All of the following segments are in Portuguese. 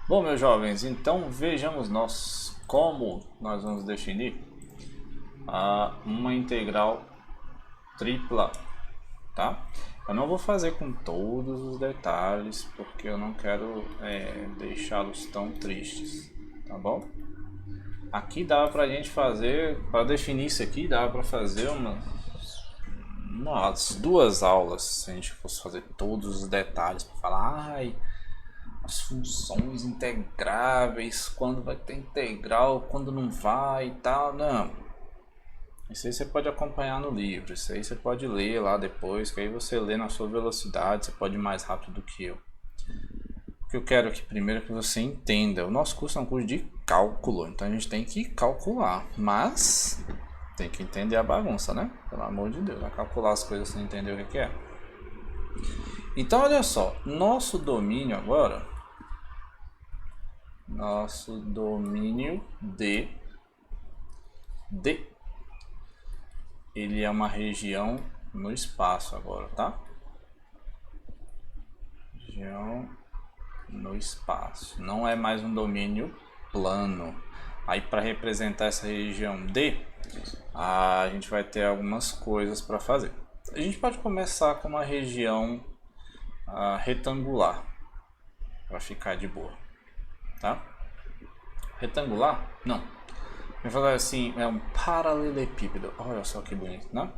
Bom, meus jovens, então vejamos nós como nós vamos definir uma integral tripla, tá? Eu não vou fazer com todos os detalhes porque eu não quero deixá-los tão tristes, tá bom? Aqui dá pra gente fazer, para definir isso aqui, dá pra fazer umas duas aulas se a gente fosse fazer todos os detalhes para falar, as funções integráveis, quando vai ter integral, quando não vai e tal. Não. Isso aí você pode acompanhar no livro, isso aí você pode ler lá depois, que aí você lê na sua velocidade, você pode ir mais rápido do que eu. O que eu quero aqui primeiro é que você entenda. O nosso curso é um curso de cálculo, então a gente tem que calcular, mas tem que entender a bagunça, né? Pelo amor de Deus, vai calcular as coisas sem entender o que é. Então olha só, nosso domínio agora, nosso domínio D, ele é uma região no espaço agora, tá? Região no espaço, não é mais um domínio plano. Aí para representar essa região D, a gente vai ter algumas coisas para fazer. A gente pode começar com uma região retangular, para ficar de boa, tá? Retangular? Não. Eu vou falar assim, é um paralelepípedo. Olha só que bonito, né?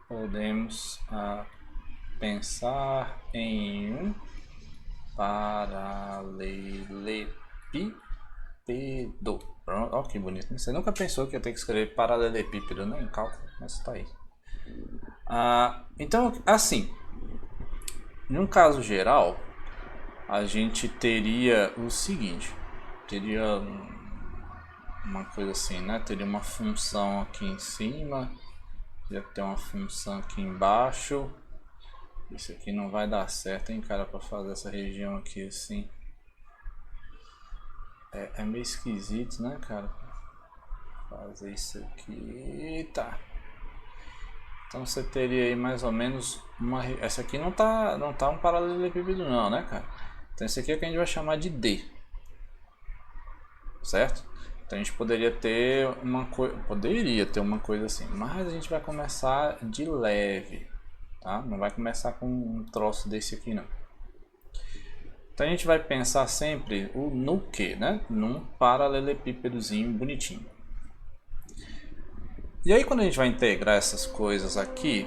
Podemos pensar em um paralelepípedo. Olha que bonito. Você nunca pensou que ia ter que escrever paralelepípedo, né? Em cálculo, mas está aí. Então, assim, num caso geral, a gente teria o seguinte: teria uma coisa assim, né? Teria uma função aqui em cima, ia ter uma função aqui embaixo. Isso aqui não vai dar certo, hein, cara, pra fazer essa região aqui assim. É meio esquisito, né, cara? Fazer isso aqui, tá. Então você teria aí mais ou menos uma... Essa aqui não tá um paralelepípedo não, né, cara? Então esse aqui é o que a gente vai chamar de D. Certo? Então a gente poderia ter uma coisa assim, mas a gente vai começar de leve, tá? Não vai começar com um troço desse aqui não. Então a gente vai pensar sempre no que, né? Num paralelepípedozinho bonitinho. E aí quando a gente vai integrar essas coisas aqui,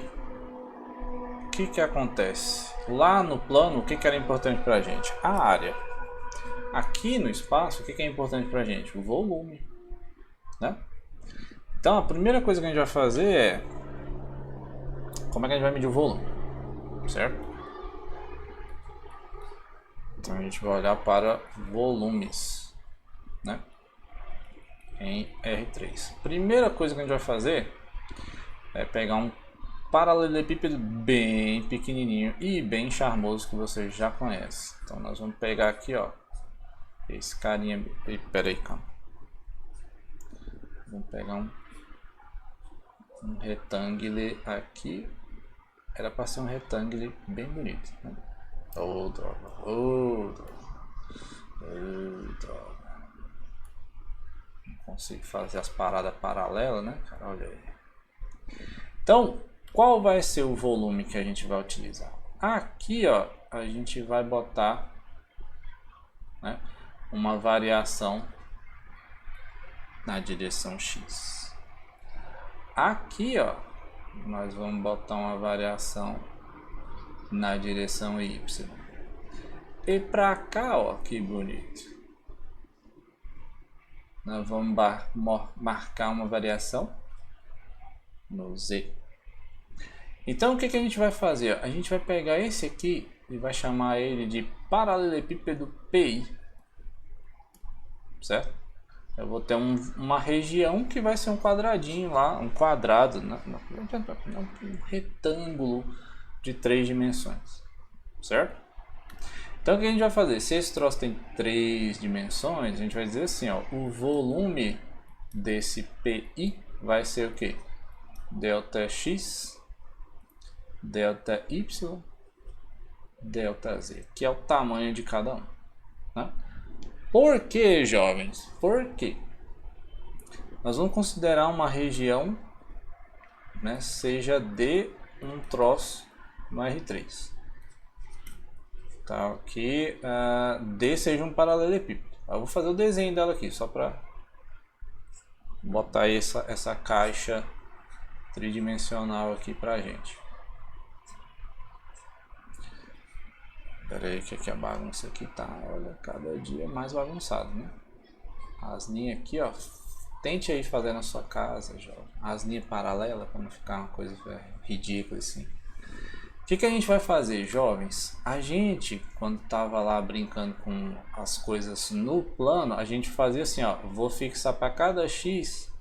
o que acontece? Lá no plano, o que era importante pra gente? A área. Aqui no espaço, o que é importante pra gente? O volume, né? Então a primeira coisa que a gente vai fazer é como é que a gente vai medir o volume, certo? Então a gente vai olhar para volumes, né? Em R3. Primeira coisa que a gente vai fazer é pegar um paralelepípedo bem pequenininho e bem charmoso que você já conhece. Então nós vamos pegar aqui, ó, esse carinha. Pera aí, calma. Vamos pegar um retângulo aqui. Era para ser um retângulo bem bonito, né? Oh, droga. Oh, droga. Oh, droga. Não consigo fazer as paradas paralelas, né, cara? Olha aí. Então, qual vai ser o volume que a gente vai utilizar? Aqui, ó, a gente vai botar, né, uma variação na direção X. Aqui, ó, nós vamos botar uma variação na direção Y. E pra cá, ó, que bonito. Nós vamos marcar uma variação no Z. Então o que a gente vai fazer? A gente vai pegar esse aqui e vai chamar ele de paralelepípedo PI, certo? Eu vou ter uma região que vai ser um quadradinho lá, um quadrado, um retângulo de 3 dimensões, certo? Então o que a gente vai fazer? Se esse troço tem 3 dimensões, a gente vai dizer assim, ó, o volume desse PI vai ser o que? Delta X, delta Y ΔZ, que é o tamanho de cada um. Né? Por que, jovens? Por quê? Nós vamos considerar uma região, né, seja de um troço no R3. Tá, que D seja um paralelepípedo. Eu vou fazer o desenho dela aqui, só para botar essa caixa tridimensional aqui pra gente. Pera aí que aqui a bagunça aqui tá, olha, cada dia mais bagunçado, né? As linhas aqui, ó, tente aí fazer na sua casa, jovem. As linhas paralelas, para não ficar uma coisa ridícula assim. O que a gente vai fazer, jovens? A gente, quando tava lá brincando com as coisas no plano, a gente fazia assim, ó, vou fixar para cada X,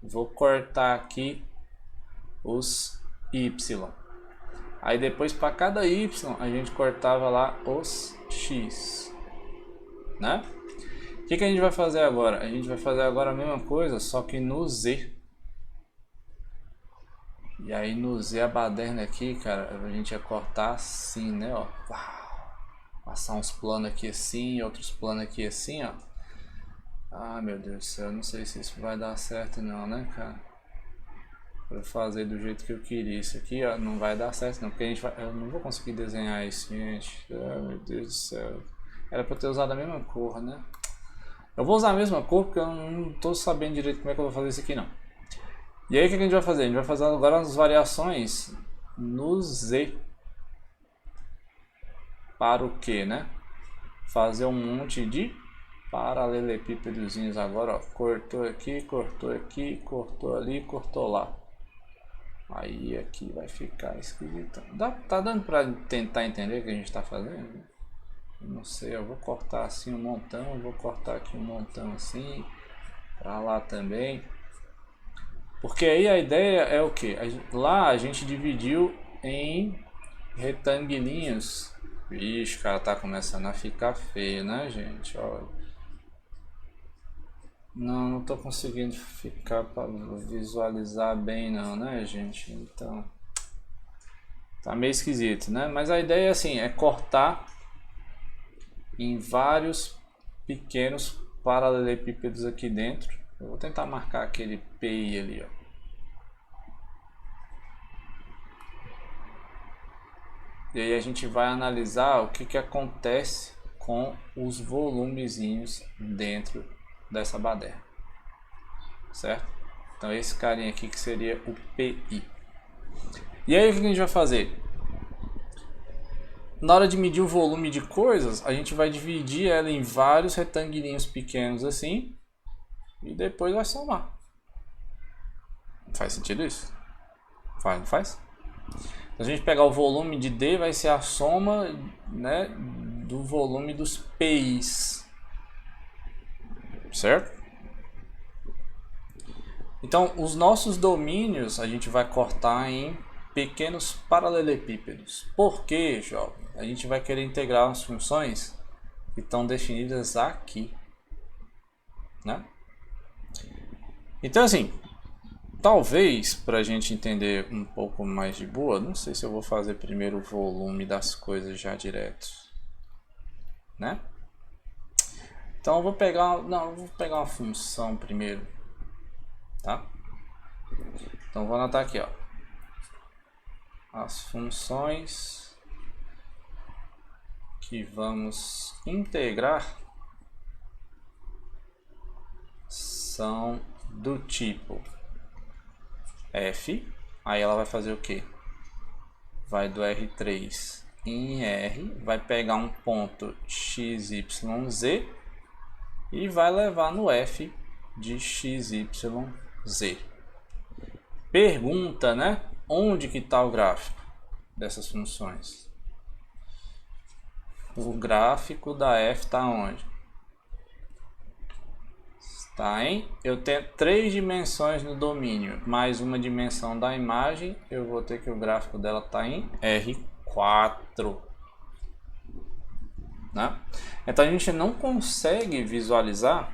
vou cortar aqui os Y. Aí depois para cada Y a gente cortava lá os X, né? O que a gente vai fazer agora? A gente vai fazer agora a mesma coisa, só que no Z. E aí no Z a baderna aqui, cara, a gente ia cortar assim, né, ó. Passar uns planos aqui assim, outros planos aqui assim, ó. Ah, meu Deus do céu, não sei se isso vai dar certo não, né, cara? Pra fazer do jeito que eu queria. Isso aqui, ó, não vai dar certo não, porque a gente vai... Eu não vou conseguir desenhar isso, gente. Ah, meu Deus do céu. Era pra eu ter usado a mesma cor, né? Eu vou usar a mesma cor porque eu não tô sabendo direito como é que eu vou fazer isso aqui não. E aí o que a gente vai fazer? A gente vai fazer agora as variações no Z. Para o que, né? Fazer um monte de paralelepípedozinhos agora, ó. Cortou aqui, cortou ali, cortou lá. Aí aqui vai ficar esquisito. Tá dando para tentar entender o que a gente está fazendo? Não sei, eu vou cortar assim um montão, vou cortar aqui um montão assim, para lá também. Porque aí a ideia é o que? Lá a gente dividiu em retangulinhos. Vixe, cara, tá começando a ficar feio, né, gente? Olha. Não tô conseguindo ficar para visualizar bem não, né, gente? Então tá meio esquisito, né? Mas a ideia assim é cortar em vários pequenos paralelepípedos aqui dentro. Eu vou tentar marcar aquele PI ali, ó. E aí a gente vai analisar o que acontece com os volumezinhos dentro dessa baderna, certo? Então esse carinha aqui que seria o PI. E aí o que a gente vai fazer? Na hora de medir o volume de coisas, a gente vai dividir ela em vários retangulinhos pequenos assim e depois vai somar. Faz sentido isso? Faz, não faz? Se a gente pegar o volume de D, vai ser a soma, né, do volume dos PIs, certo? Então, os nossos domínios a gente vai cortar em pequenos paralelepípedos. Por quê, jovem? A gente vai querer integrar as funções que estão definidas aqui, né? Então, assim, talvez para a gente entender um pouco mais de boa, não sei se eu vou fazer primeiro o volume das coisas já direto, né? Então eu vou pegar, não, eu vou pegar uma função primeiro, tá? Então vou anotar aqui, ó, as funções que vamos integrar são do tipo f, aí ela vai fazer o que? Vai do R3 em R, vai pegar um ponto XYZ e vai levar no f de XYZ. Pergunta, né? Onde que está o gráfico dessas funções? O gráfico da f está onde? Tá, hein? Eu tenho 3 dimensões no domínio, mais uma dimensão da imagem, eu vou ter que o gráfico dela tá em R4. Né? Então a gente não consegue visualizar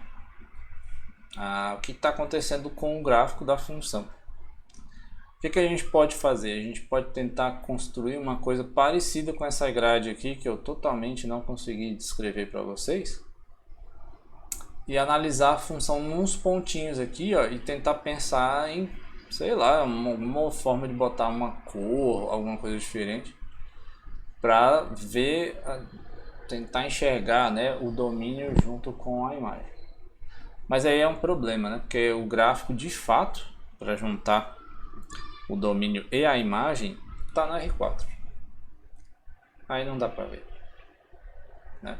o que está acontecendo com o gráfico da função. que a gente pode fazer? A gente pode tentar construir uma coisa parecida com essa grade aqui, que eu totalmente não consegui descrever para vocês. E analisar a função nos pontinhos aqui, ó, e tentar pensar em, sei lá, uma forma de botar uma cor, alguma coisa diferente, para ver, tentar enxergar, né, o domínio junto com a imagem. Mas aí é um problema, né, porque o gráfico de fato, para juntar o domínio e a imagem, está no R4. Aí não dá para ver, né?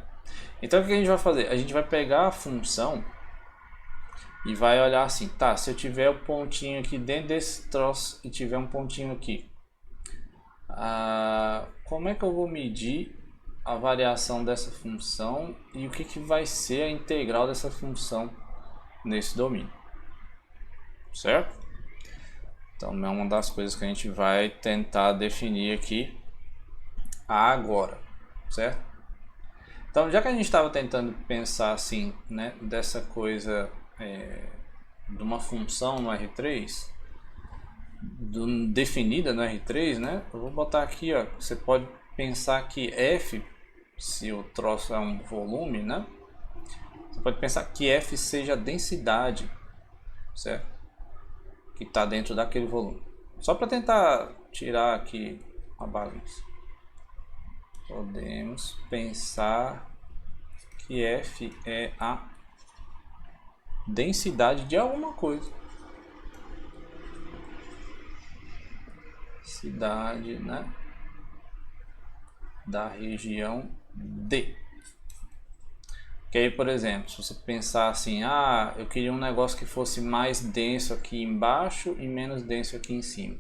Então o que a gente vai fazer? A gente vai pegar a função e vai olhar assim, tá, se eu tiver o pontinho aqui dentro desse troço e tiver um pontinho aqui, como é que eu vou medir a variação dessa função e o que vai ser a integral dessa função nesse domínio, certo? Então é uma das coisas que a gente vai tentar definir aqui agora, certo? Então, já que a gente estava tentando pensar assim, né, dessa coisa de uma função no R3, definida no R3, né, eu vou botar aqui, ó, você pode pensar que F, se o troço é um volume, né, você pode pensar que F seja a densidade, certo? Que está dentro daquele volume. Só para tentar tirar aqui a bagunça. Podemos pensar que F é a densidade de alguma coisa. Cidade, né? Da região D. Que aí, por exemplo, se você pensar assim, eu queria um negócio que fosse mais denso aqui embaixo e menos denso aqui em cima.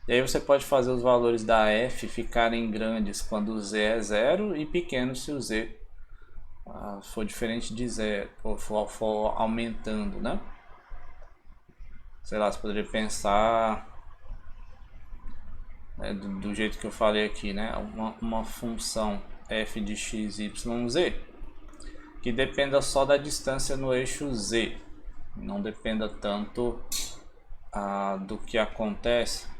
E aí você pode fazer os valores da F ficarem grandes quando o Z é 0 e pequenos se o Z for diferente de 0, ou for aumentando, né? Sei lá, você poderia pensar, né, do jeito que eu falei aqui, né? Uma função f de x, y, z que dependa só da distância no eixo z, não dependa tanto do que acontece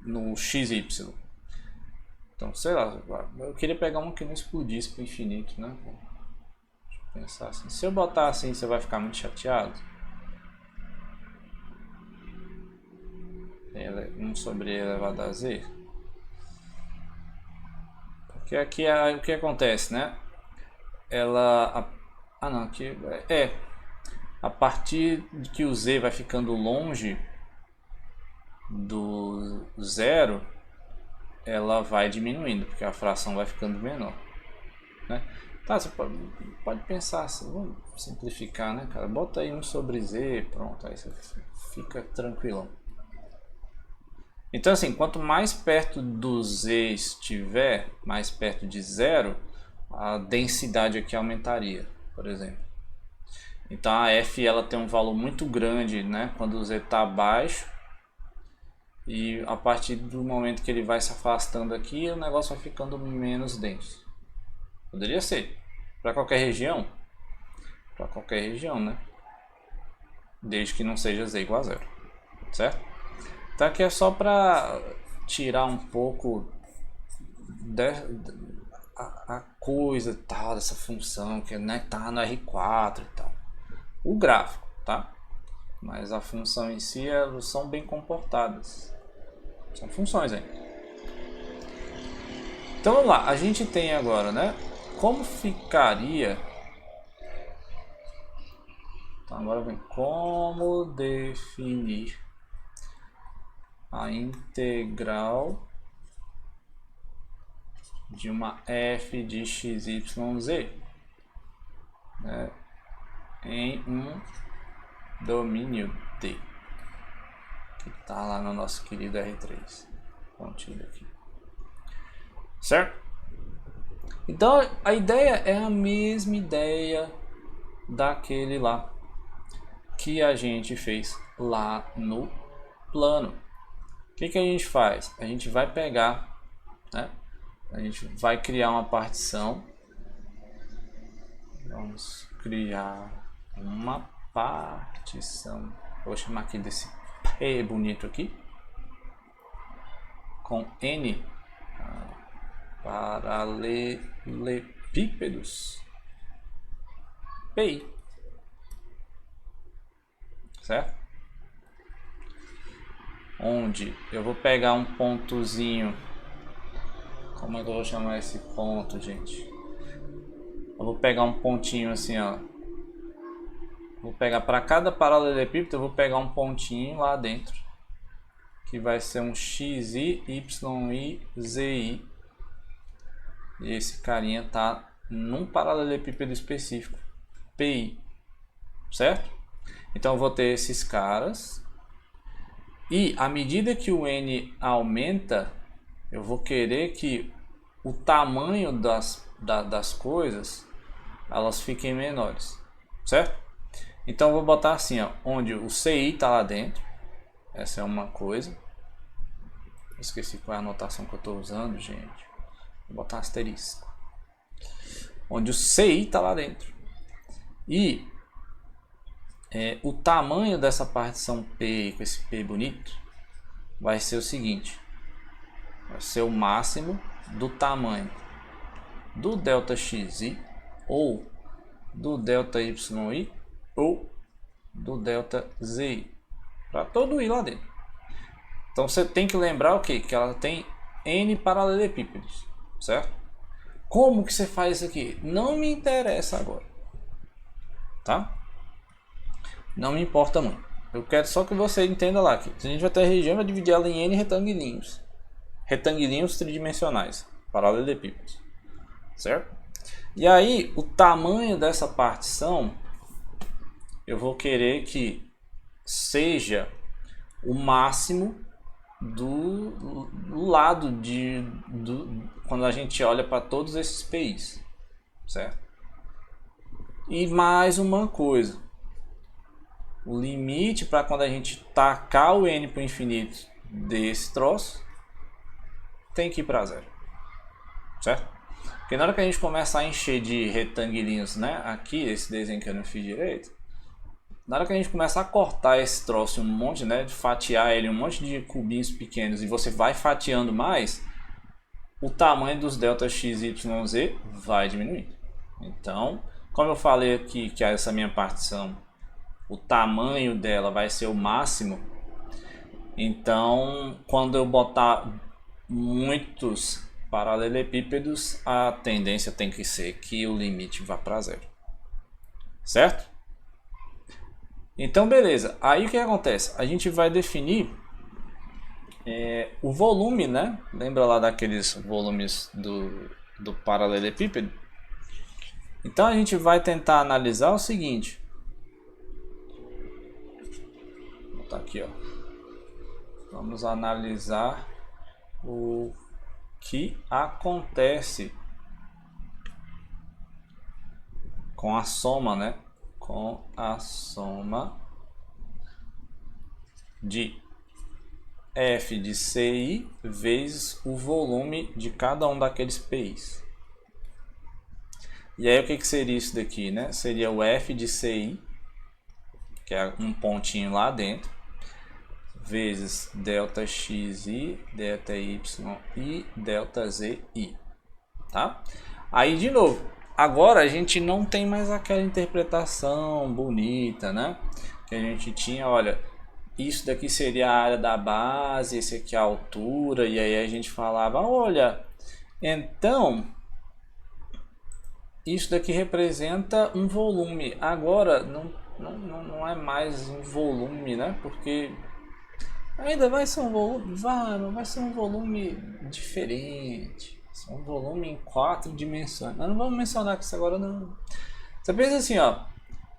no XY. Então, sei lá, eu queria pegar uma que não explodisse para o infinito, né? Deixa eu pensar assim. Se eu botar assim, você vai ficar muito chateado? 1 sobre e elevado a z. Porque aqui o que acontece, né? Não, aqui a partir de que o z vai ficando longe do zero, ela vai diminuindo, porque a fração vai ficando menor, né? Tá, você pode pensar assim, vamos simplificar, né, cara? Bota aí 1 sobre z, pronto, aí você fica tranquilão. Então assim, quanto mais perto do z estiver, mais perto de zero, a densidade aqui aumentaria, por exemplo. Então a f ela tem um valor muito grande, né, quando o z está abaixo, e a partir do momento que ele vai se afastando aqui, o negócio vai ficando menos denso. Poderia ser para qualquer região, né? Desde que não seja z igual a zero, certo? Então aqui é só para tirar um pouco a coisa tal dessa função que, né, tá no R4 e tal. O gráfico, tá? Mas a função em si, elas são bem comportadas. São funções aí. Então vamos lá, a gente tem agora, né? Como ficaria? Então agora vem como definir a integral de uma f de x, y, z, né, em um domínio D, que está lá no nosso querido R3, contido aqui, certo? Então a ideia é a mesma ideia daquele lá que a gente fez lá no plano. O que a gente faz? A gente vai pegar, né? A gente vai criar uma partição. Vamos criar uma partição. Vou chamar aqui desse P bonito aqui, com N paralelepípedos PI, certo? Onde eu vou pegar um pontozinho, como é que eu vou chamar esse ponto, gente? Eu vou pegar um pontinho assim, ó. Vou pegar para cada paralelepípedo, eu vou pegar um pontinho lá dentro, que vai ser um XI, YI, ZI. E esse carinha tá num paralelepípedo específico, PI, certo? Então eu vou ter esses caras. E à medida que o N aumenta, eu vou querer que o tamanho das coisas elas fiquem menores, certo? Então eu vou botar assim, ó, onde o CI está lá dentro. Essa é uma coisa. Esqueci qual é a anotação que eu estou usando, gente. Vou botar asterisco. Onde o CI está lá dentro. E o tamanho dessa partição P, com esse P bonito, vai ser o seguinte. Vai ser o máximo do tamanho do delta XI, ou do delta YI, ou do delta ZI. Para todo I lá dentro. Então você tem que lembrar o quê? Que ela tem N paralelepípedos, certo? Como que você faz isso aqui? Não me interessa agora, tá? Não me importa muito. Eu quero só que você entenda lá que a gente vai ter a região, vai dividir ela em N retangulinhos. Retangulinhos tridimensionais, paralelepípedos, certo? E aí, o tamanho dessa partição, eu vou querer que seja o máximo do lado quando a gente olha para todos esses PIs, certo? E mais uma coisa, o limite para quando a gente tacar o N para o infinito desse troço tem que ir para zero, certo? Porque na hora que a gente começar a encher de retangulinhos, né, aqui esse desenho que eu não fiz direito, na hora que a gente começar a cortar esse troço um monte, né, de fatiar ele um monte de cubinhos pequenos, e você vai fatiando mais, o tamanho dos delta x, y, z vai diminuir. Então, como eu falei aqui que essa minha partição, o tamanho dela vai ser o máximo, então quando eu botar muitos paralelepípedos, a tendência tem que ser que o limite vá para zero, certo? Então beleza, aí o que acontece? A gente vai definir o volume, né? Lembra lá daqueles volumes do paralelepípedo? Então a gente vai tentar analisar o seguinte. Vou botar aqui, ó. Vamos analisar o que acontece com a soma, né? Com a soma de F de CI vezes o volume de cada um daqueles PIs. E aí o que seria isso daqui, né? Seria o F de CI, que é um pontinho lá dentro, vezes delta XI, delta YI e delta ZI, tá? Aí de novo, agora a gente não tem mais aquela interpretação bonita, né? Que a gente tinha, olha, isso daqui seria a área da base, esse aqui é a altura, e aí a gente falava, olha, então isso daqui representa um volume. Agora não é mais um volume, né? Porque ainda vai ser um volume, vai ser um volume diferente, um volume em 4 dimensões. Nós não vamos mencionar isso agora não. Você pensa assim, ó,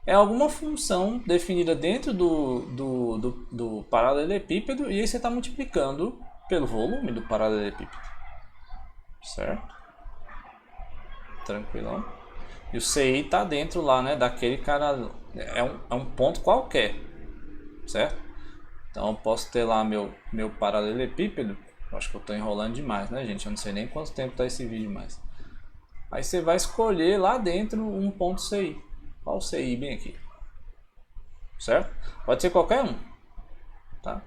é alguma função definida dentro do paralelepípedo e aí você está multiplicando pelo volume do paralelepípedo, certo? Tranquilão. E o CI está dentro lá, né, daquele cara, é um ponto qualquer, certo? Então eu posso ter lá meu paralelepípedo. Acho que eu estou enrolando demais, né, gente? Eu não sei nem quanto tempo está esse vídeo mais. Aí você vai escolher lá dentro um ponto CI. Qual o CI bem aqui? Certo? Pode ser qualquer um, tá?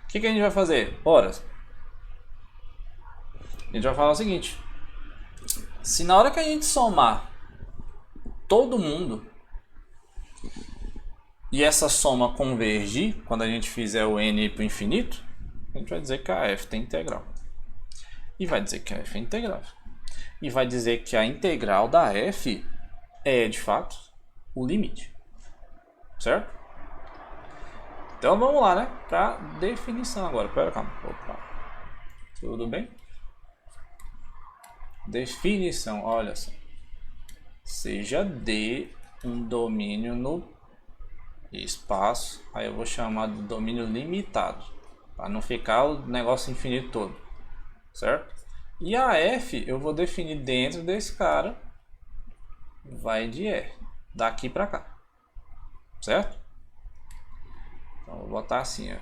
O que a gente vai fazer? Horas. A gente vai falar o seguinte. Se na hora que a gente somar todo mundo e essa soma convergir, quando a gente fizer o n para o infinito, a gente vai dizer que a f tem integral. E vai dizer que a f é integrável. E vai dizer que a integral da f é, de fato, o limite. Certo? Então vamos lá, né? Para definição agora. Pera, calma. Opa. Tudo bem? Definição, olha só. Seja D um domínio no espaço, aí eu vou chamar de domínio limitado, para não ficar o negócio infinito todo, certo? E a F eu vou definir dentro desse cara, vai de R, daqui para cá, certo? Então vou botar assim, ó.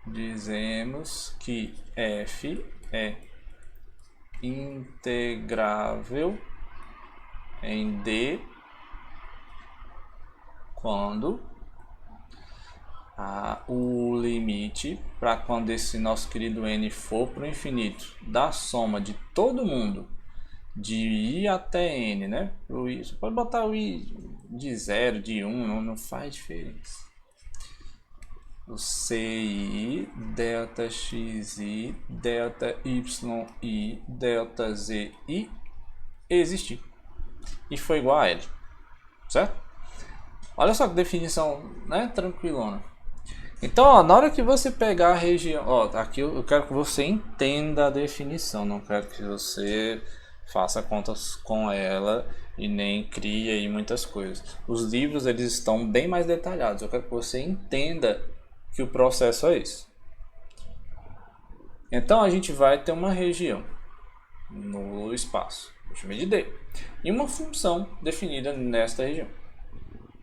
Dizemos que F é integrável em D quando o limite, para quando esse nosso querido n for para o infinito, da soma de todo mundo, de i até n, né? O i, você pode botar o i de 0, de 1, não faz diferença. O ci, delta xi, delta yi, delta zi existir. E foi igual a L, certo? Olha só que definição, né? Tranquilona. Então, ó, na hora que você pegar a região, ó, aqui eu quero que você entenda a definição, não quero que você faça contas com ela e nem crie aí muitas coisas. Os livros eles estão bem mais detalhados. Eu quero que você entenda que o processo é esse. Então a gente vai ter uma região no espaço, eu chamei de D, e uma função definida nesta região.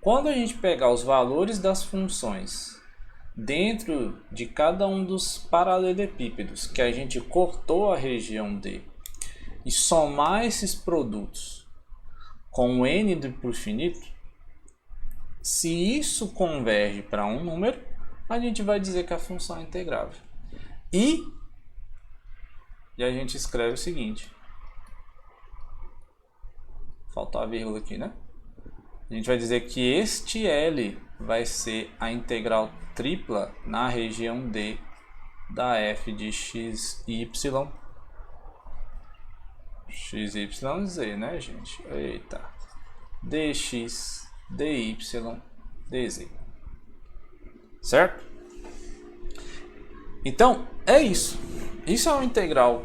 Quando a gente pegar os valores das funções dentro de cada um dos paralelepípedos que a gente cortou a região D e somar esses produtos com o n para o infinito, se isso converge para um número, a gente vai dizer que a função é integrável. E a gente escreve o seguinte. Faltou a vírgula aqui, né? A gente vai dizer que este L vai ser a integral tripla na região D da f de xy, z, né, gente? Eita. dx, dy, dz. Certo? Então, é isso. Isso é uma integral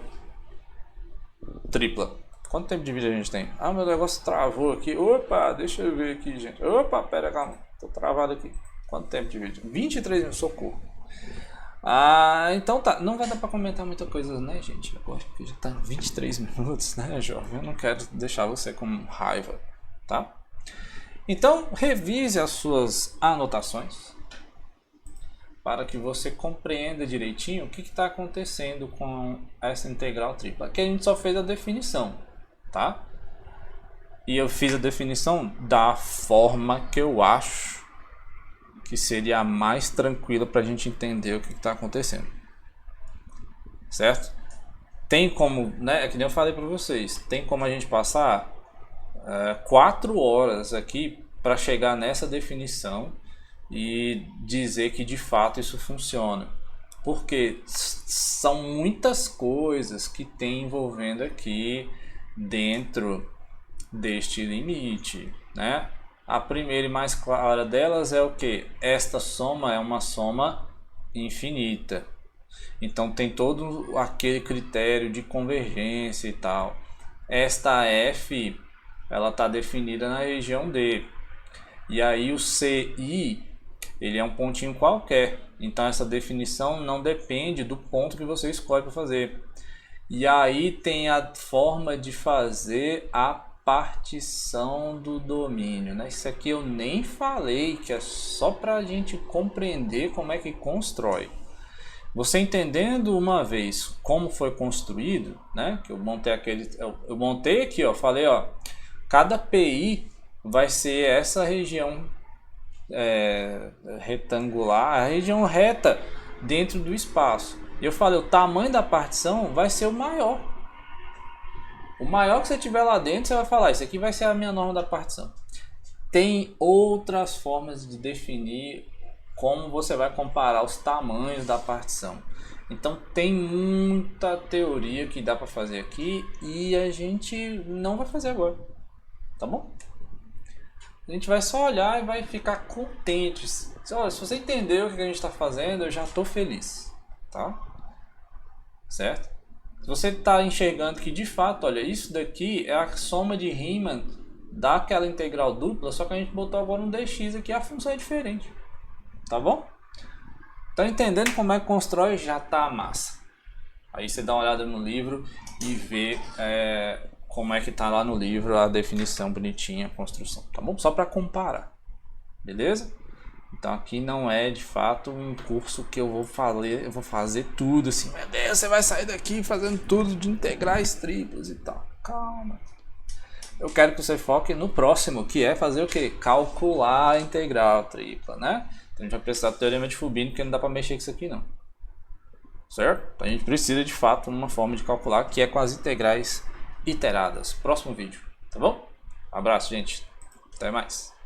tripla. Quanto tempo de vídeo a gente tem? Ah, meu negócio travou aqui. Opa, deixa eu ver aqui, gente. Opa, pera, calma. Tô travado aqui. Quanto tempo de vídeo? 23 minutos, socorro. Então tá. Não vai dar pra comentar muita coisa, né, gente? Agora que já tá 23 minutos, né, jovem? Eu não quero deixar você com raiva, tá? Então, revise as suas anotações para que você compreenda direitinho o que está acontecendo com essa integral tripla. Aqui a gente só fez a definição, tá? E eu fiz a definição da forma que eu acho que seria a mais tranquila para a gente entender o que está acontecendo, certo? Tem como, né? É que nem eu falei para vocês, tem como a gente passar 4 horas aqui para chegar nessa definição e dizer que de fato isso funciona, porque são muitas coisas que tem envolvendo aqui dentro deste limite, né? A primeira e mais clara delas é o que? Esta soma é uma soma infinita, então tem todo aquele critério de convergência e tal. Esta f ela está definida na região D, e aí o ci ele é um pontinho qualquer, então essa definição não depende do ponto que você escolhe para fazer. E aí tem a forma de fazer a partição do domínio, né? Isso aqui eu nem falei, que é só para a gente compreender como é que constrói. Você entendendo uma vez como foi construído, né? Que eu montei aqui, ó, falei, ó, cada PI vai ser essa região retangular, a região reta dentro do espaço. E eu falei, o tamanho da partição vai ser o maior. O maior que você tiver lá dentro, você vai falar, isso aqui vai ser a minha norma da partição. Tem outras formas de definir como você vai comparar os tamanhos da partição. Então tem muita teoria que dá para fazer aqui e a gente não vai fazer agora, tá bom? A gente vai só olhar e vai ficar contente. Olha, se você entendeu o que a gente está fazendo, eu já estou feliz, tá? Certo? Se você está enxergando que de fato, olha, isso daqui é a soma de Riemann daquela integral dupla, só que a gente botou agora um dx aqui, a função é diferente, tá bom? Tá entendendo como é que constrói? Já tá massa. Aí você dá uma olhada no livro e vê como é que tá lá no livro a definição bonitinha, a construção, tá bom? Só para comparar, beleza? Então aqui não é de fato um curso que eu vou fazer tudo assim, meu Deus, você vai sair daqui fazendo tudo de integrais triplas e tal. Calma. Eu quero que você foque no próximo, que é fazer o quê? Calcular a integral tripla, né? Então a gente vai precisar do teorema de Fubini, porque não dá para mexer com isso aqui não. Certo? Então a gente precisa de fato uma forma de calcular que é com as integrais iteradas. Próximo vídeo, tá bom? Abraço, gente. Até mais.